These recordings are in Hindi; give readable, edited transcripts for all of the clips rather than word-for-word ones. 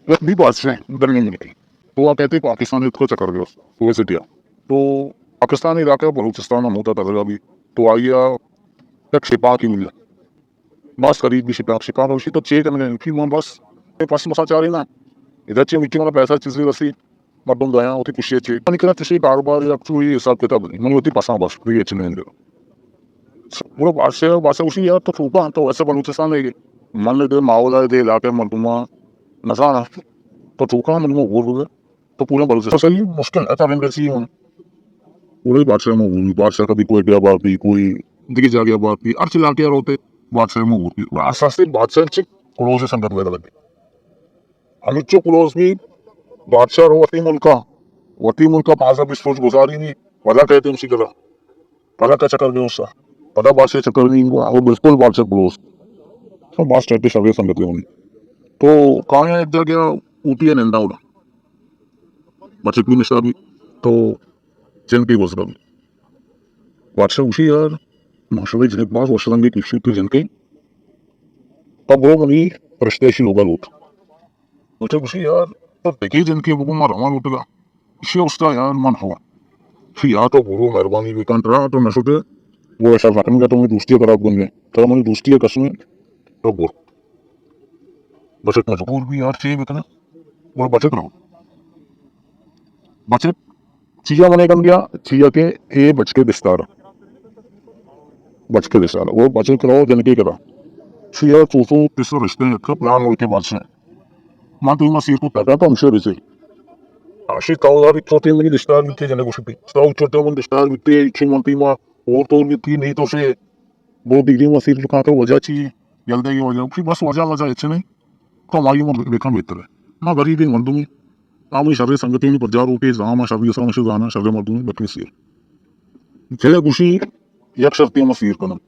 वह भी बादशाह दरमिया में निकली। तो वह कहते पाकिस्तान को चक्कर गया तो वैसे दिया तो पाकिस्तान इलाका बलूचिस्तान में होता था भी तो आइया एक शिपा की मिल बस करीब भी शिपा उसी तो चेक करने फिर वहाँ बस पास मसा चाह रही ना इधर चे मिट्टी वाला पैसा चीज़ रसी मर्दों दया होती कुछ चे निकला किसी कारोबार या कोई हिसाब किताब नहीं मैंने होती पासा बस कोई अच्छे नहीं वो बादशाह उसी यार तो फूका तो वैसे बलूचिस्तान ले गए मान ले माहौल दे इलाके मरदुमा नसाना तो फूका मन में वो तो पूरा बलूचिस्तान सही मुश्किल है तारीम कैसी है पूरे बादशाह में हुई बादशाह कभी कोई क्या बात थी कोई दिखी जा गया बात थी अर्च इलाके होते बादशाह में होती आस्ते बादशाह चिक क्लोज से संगत वगैरह लगे अनुच्चो क्लोज भी बादशाह रो वती मुल्का पासा भी सोच गुजारी नहीं पता कहते उसी करा पता क्या चक्कर गया उसका पता बादशाह चक्कर नहीं वो बिल्कुल बादशाह क्लोज सब बात कहते सभी संगत होनी तो कहाँ एक जगह ऊटी है नंदा उड़ा बच्चे की निशा भी तो जिन की गुजरा भी बादशाह उसी यार माशाल्लाह जिनके पास वसलंगी किसी की जिनके तब वो बनी रिश्तेशी होगा लोग मुझे उसी यार तो देखिए जिनके वो मार रहा लूटेगा इसे उसका यार मन हुआ फिर यार तो गुरु मेहरबानी भी कंट रहा तो न सोचे वो ऐसा फटन का तो मैं दोस्ती खराब बन गए तो मेरी दोस्ती है कसम तो बोल बचत मजबूर भी यार चाहिए बिकना वो बचत रहो बचत चीजा बने कम गया चीजा के ये बच के दिस्तार वो बचत कराओ जिनकी करा चीजा चूसू किस रिश्ते का प्लान हो के बाद से मां तुम मसीर को पता तो हमसे रिसे आशी ताऊदारी छोटे में रिश्तेदार भी थे जने कुछ भी ताऊ छोटे में रिश्तेदार भी थे इच्छी मंत्री मां और तो भी थी नहीं तो से वो दीदी मसीर को कहा तो वजह चाहिए जल्दी की वजह फिर बस वजह अच्छे नहीं तो हमारी उम्र देखना बेहतर है ना गरीब ही मर्दूंगी आमी शर्रे संगति में प्रजा रूपे जामा शर्री असरा मशहूर जाना शर्रे मर्दूंगी बकरी सीर चले खुशी एक शर्ती मसीर कनम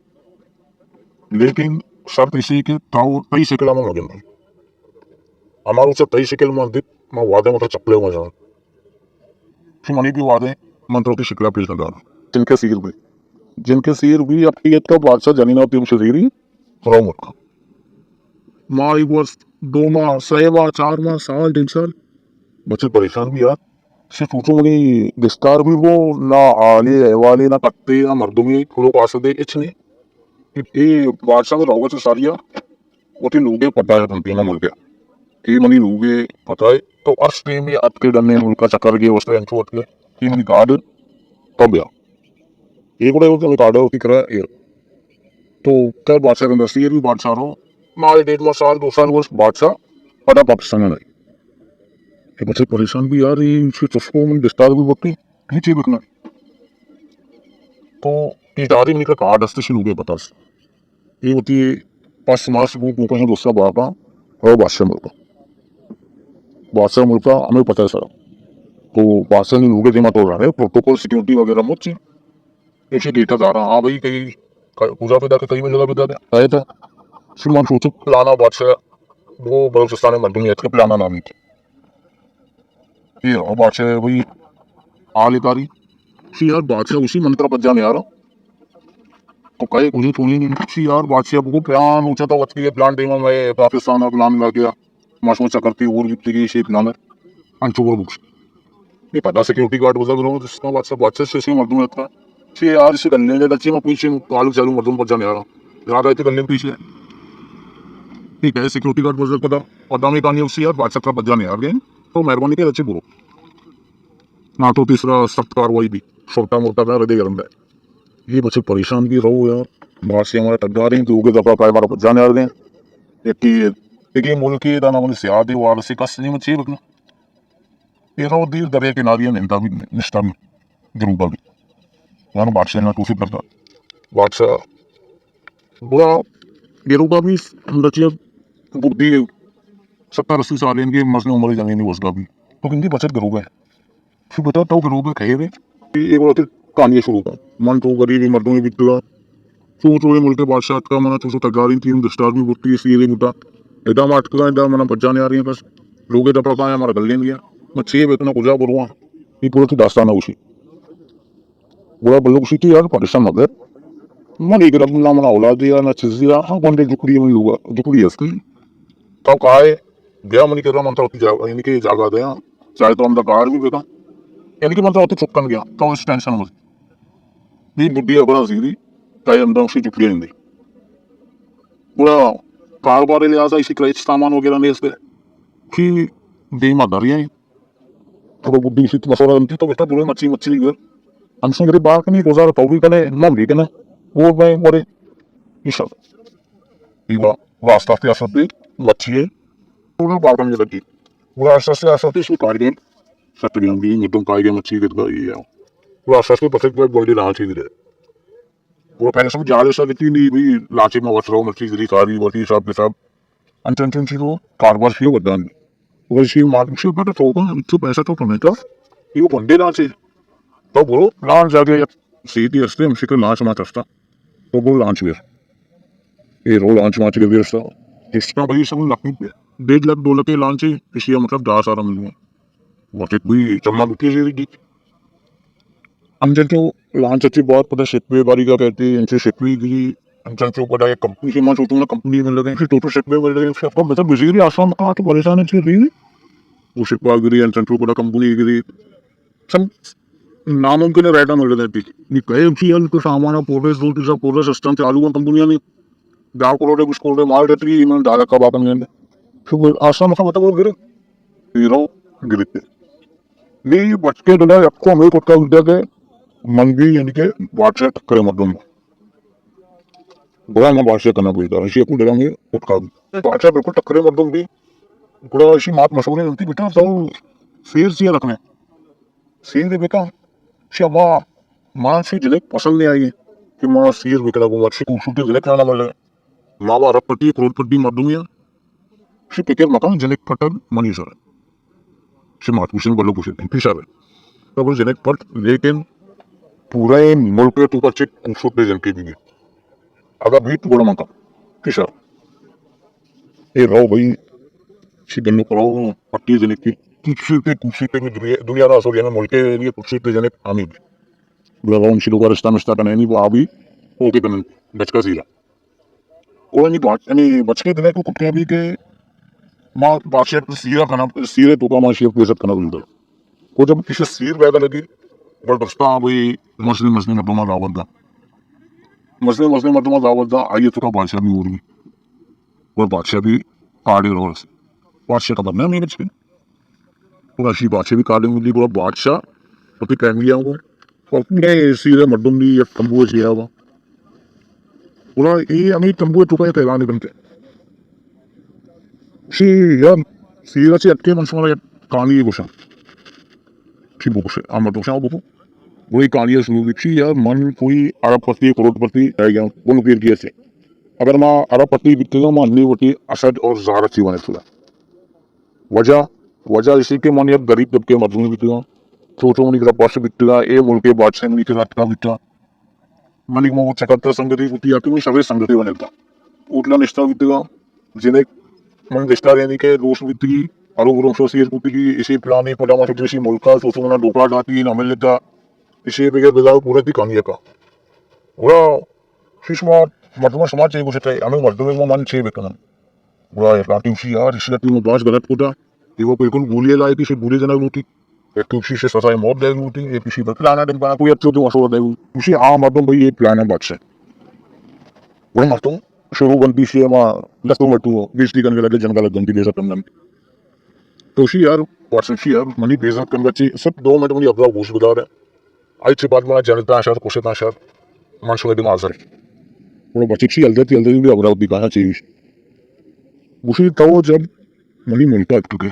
लेकिन शर्त इसी के ताऊ कई शिकला में लगे नहीं हमारे उसे कई शिकल में दिख मैं वादे मतलब चपले में जाऊँ फिर मनी भी वादे मंत्रों की शिकला पेश लगा जिनके सीर भी अकीयत का बादशाह जनीना तीन शरीरी रोमत माँ एक वर्ष 2 माह 6 माह 4 माह साल 3 साल बच्चे परेशान भी यार सिर्फ पूछो मनी विस्तार भी वो ना आले वाले ना कत्ते ना मर्दुमी थोड़ो पास दे इच्छने ये बादशाह का रहोगा से सारिया वो तीन लोगे पता है तंती ना मुल गया ये मनी लोगे पता है तो अर्श में अटके डरने मुल्क का चक्कर गए उस तरह के ये मनी कार्ड तब या एक बड़े होते कार्ड होती करा ये तो क्या बादशाह के अंदर ये भी बादशाह रहो मारे 1.5 साल 2 साल वर्ष बादशाह पता पाकिस्तान में नहीं ये बच्चे परेशान भी यार ये चुस्को में डिस्टार भी होती नहीं चाहिए बिकना तो ये दादी मनी का कार्ड स्टेशन हो गया पता ये होती है 5 मास वो कहीं दूसरा बापा और बादशाह मुल्क का हमें पता है सर तो बादशाह ने लोगे जमा तो रहा है प्रोटोकॉल सिक्योरिटी वगैरह मुझसे ऐसे डेटा जा रहा हाँ भाई कहीं पूजा पैदा कहीं में जगह पैदा आया था सिमान सोचो प्लाना बादशाह वो बलूचिस्तान में मर्दूंगी के प्लाना नामी थे ये और बादशाह वही आले कारी सी यार बादशाह उसी मंत्र पर जाने आ रहा तो कहे उन्हें थोड़ी नहीं सी यार बादशाह को प्लान ऊंचा तो वचकी प्लान देमा मैं पाकिस्तान का प्लान लगा गया मासूम करती और जितनी की शेप प्लान अंचोर बुक्स ये पता सिक्योरिटी गार्ड गुजर रहा हूँ जिसका बादशाह से मर्दूं था सी यार इसे गन्ने के बच्चे में पीछे तालुक चालू मर्दूं पर जाने आ रहा याद आए थे गन्ने के पीछे ठीक है सिक्योरिटी गार्ड गुजर पता पता में कहानी उससे यार बादशाह का बच जाने आ गए तो मेहरबानी के अच्छे बुरो ना तो तीसरा सख्त कार्रवाई भी छोटा मोटा का हृदय गर्म है ये बच्चे परेशान भी रहो यार बादशाह हमारे टग्गा रही तो दफा का बार जाने आ रहे हैं एक मुल्क की दाना मुझे सियाद है वारसी का सही में चाहिए रखना ये रहो दीर दरिया किनारी निंदा भी निष्ठा में गरूबा भी वहाँ बादशाह ने टूफी करता बादशाह बुरा गरूबा भी रचिया बुद्धि 70-80 साल इनकी मसले उम्र जमीन उसका भी तो इनकी बचत गरूबा है फिर बता तो गरूबा कहे थे एक बार कहानी शुरू का मन तो गरीबी मर्दों में बिकला सोच रहे मुल्क बादशाह का मना तो तगारी थी डिस्टार भी बुट्टी इसलिए मुद्दा एकदम अटका एकदम मना बच जाने आ रही है बस लोग इधर पड़ता है हमारा गले गया मैं 6 वेतना गुजा बुरुआ ये पूरा की दास्तान है उसी बुरा बल्लो उसी थी यार परेशान मगर मन एक रब ना मना औलाद दिया ना चीज दिया हाँ कौन जुकड़ी में लूगा जुकड़ी है उसकी तो कहा है गया मनी कर मन यानी कि जागा दे चाहे तो अंदर कार भी बेका यानी कि मन उत्थे चुकन गया तो इस टेंशन भी बुढ़ी अपना सी चाहे अंदर उसी चुकी नहीं पूरा कारोबार लिया था इसी क्रय सामान वगैरह ने इसके कि बेईमानदारी है थोड़ा बुद्धि इसी मसौरा बनती तो बेटा पूरे मच्छी मच्छी घर हमसे गरीब बात नहीं रोजा तो भी कने मम भी कने वो मैं मोरे ईशा इवा वास्ता से असती मच्छी है पूरा बात में लगी पूरा आस्ते आस्ते इसको काट गए सत्रियां भी मिटुम काट गए मच्छी के गई है पूरा आस्ते पसे पे बॉडी लाची दे वो पहले सब जा रहे सब इतनी नहीं भी लाची में वसरो मच्छी गिरी सारी वटी सब के सब अंचन सी वो कारबार सी बदन वो सी मार्केट से बड़ा तो तो पैसा तो कमाने का ये बंदे लाची तो बोलो लांच जाके सीधी हस्ते हमसे को लांच माच हस्ता तो बोलो लांच भी ये रो लांच माच के व्यवस्था इसका भाई सब लखनी 1.5 लाख 2 लाख के लांच इसी मतलब 10 सारा मिल गया वो भी चम्मा दुखी जी अंजन को लांच अच्छी बहुत पता शिकवे बारी का कहते हैं इनसे शिकवी की अंजन को पता है कंपनी से मैं सोचूंगा कंपनी मिल लगे फिर टोटल शिकवे मिल लगे आपको मतलब बिजली आसाम का तो परेशान है रही वो शिकवा गिरी अंजन को पता कंपनी गिरी सब नामुमकिन रहता मिल रहे थे कई अच्छी उनको सामान पोर्टल दो सब पोर्टल सिस्टम चालू है कंपनियां ने 10 करोड़ कुछ करोड़ मार देती है मैंने डाला कब आकर गए फिर आसाम का मतलब वो गिरे हीरो गिरते नहीं बच के डला आपको हमें कुछ का विद्या के मंगी यानी के बादशाह टक्कर मदम बड़ा ना बादशाह करना कोई था ऐसी को डरांगे उठका बादशाह बिल्कुल टक्कर मदम भी बड़ा ऐसी मात मशहूर है होती बेटा तो शेर से रखने शेर दे बेका शाबा मां से जिले पसंद नहीं आई कि मां शेर बेकड़ा को अच्छी खूबसूरती जिले खाना मिल मावा अरबपति करोड़पति मदुमिया से पिकर मकान जिले पटन मनी सर से मात पूछने वालों पूछे फिशर तब जिले पट लेकिन पूरे मुल्क के ऊपर चेक खूबसूरत जनके भी अगर भी तो बड़ा मका किशा ये रहो भाई शिकन करो पट्टी जने की खूबसूरत दुनिया ना सोरिया में मुल्क के लिए खूबसूरत जने आमी लगाऊं शिलो का रिश्ता मिश्ता करने नहीं वो अभी ओके करने बचका सीरा और नहीं बात यानी बचके दिन को कुत्ते भी के माँ बादशाह सीरा खाना सीरे तो का माँ शेफ बेइज्जत करना बोलता को जब किसी सीर पैदा लगी बड़ बस्ता भाई मसले मदमा दावत दा मसले मदमा दावत दा आइए तो का बादशाह भी हो रही और बादशाह भी काटे रहो बादशाह का बनना नहीं बच के पूरा सी बादशाह भी काटे मिली पूरा बादशाह पति कह गया वो और पूरे सीरे मर्दम दी एक तंबू से आवा पूरा ये हमें तंबू टुका कहला नहीं बनते सी यार सीरा से अटके मनसुमा कहानी गोशा सी बोसे आमर तो शाह बोको वही कहानी शुरू की यार मन कोई अरबपति करोड़पति रह गया बोलो फिर की ऐसे अगर मैं अरबपति बिकूंगा मैं अन्नी वोटी असद और ज़ारा थी बने थोड़ा वजह इसी के मन यार गरीब तबके मजलूम बिकूंगा छोटो मनी का पास बिकूंगा ये मुल्क के बादशाह मनी के साथ का बिकता मनी को चकत्ता संगति होती है कि सभी संगति बनेगा उठला निष्ठा बिकूंगा जिन्हें मन रिश्ता देने के दोस्त बिकती और वो रोशो सीर कुटी इसी पुराने पटामा से इसी मुल्क का सोचो मना डोकला डाती ना मिल लेता इसी पे बिजाव पूरा की कहानी का पूरा फिशमा मर्दमा समाज चाहिए कुछ चाहिए हमें मर्दमे में मन चाहिए बेकना पूरा लाटी उसी यार इसी लाटी में बास गलत होता ये वो बिल्कुल भूलिए लाए किसी भूले जना रोटी एक उसी से सजाए मौत दे रोटी एक किसी पर प्लाना दिन बना कोई अच्छो जो मशहूर दे उसी आ मर्दम भाई ये प्लान है बादशाह वो मर्दम शुरू बनती से मां लस्तों में तू बिजली करने लगे जनगल गंदी दे सकते हैं तो उसी यार वाट्सएप यार मनी बेइज्जत करने बच्चे सब 2 मिनट मुझे अपना घूस बता रहे आई से बात मैं जनता शहर कोशिश शहर मन सुने दिमाग सर वो बच्ची सी हल्दी भी अबरा दिखाना चाहिए उसी तो जब मनी मुल्का चुके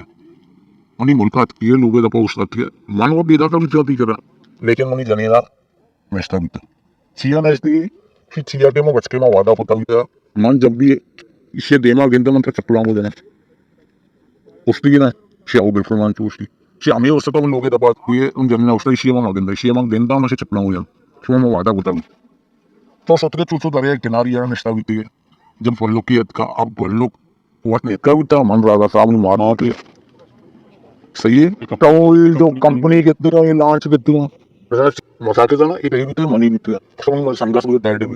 मनी मुल्का किए लोग दफा उस है मन वो बेदा का भी चलती करा लेकिन मनी जनेला मैस्ता भी छिया नजदी फिर छिया के में बचके में वादा पता भी मन जब भी इसे देमा गेंदा मन तक चपड़ा हो देना उसकी ना शिया बिल्कुल मान चूसी शिया में उससे तो उन लोगों दफा हुए उन जनेला उसका शिया मांग देंदा शिया मांग देंदा मैं से चपड़ा हो जाए फिर मैं वादा पता तो सतरे चूचो दरिया किनारी यार निष्ठा भी है जब फल्लो की का अब फल्लो वट ने का भी मन रहा था सामने मारना के सही है तो जो कंपनी के तरह ये लॉन्च के तरह मजाक था ना ये कहीं भी तो मनी नहीं था समझ संघर्ष में टाइड में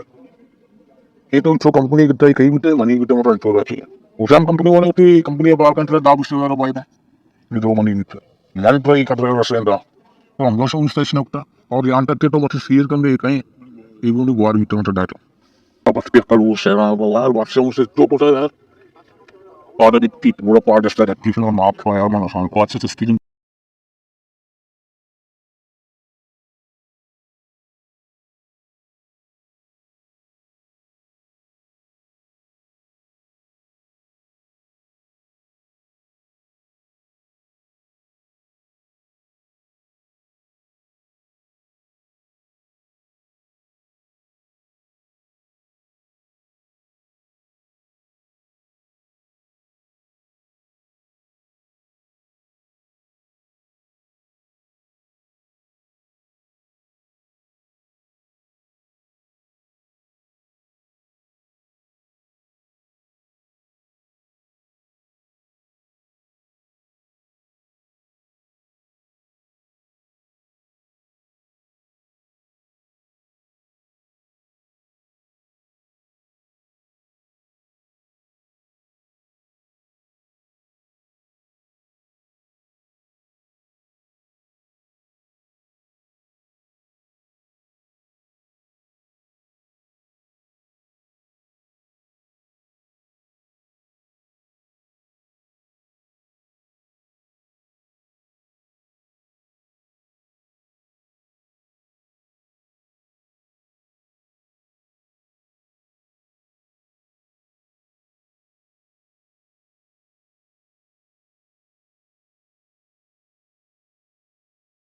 ये तो कंपनी के तरह कहीं भी तो मनी भी तो मतलब छोड़ रखी है Usiamo company tutti company ba kantra da busto wala bayda. Ni do mani nit. Nani try katra rasenda. तो हम लोग से उस स्टेशन उठता और यहाँ तक के तो बस सीज कर दे कहीं इवन तो गुआर भीतर में डाटा अब बस के कल वो शेरा वो यार बात से उसे तो पता है और अभी पीट पूरा पार्ट है स्टार्ट एक्टिव और माप हुआ यार मैंने सांको अच्छे से स्टीलिंग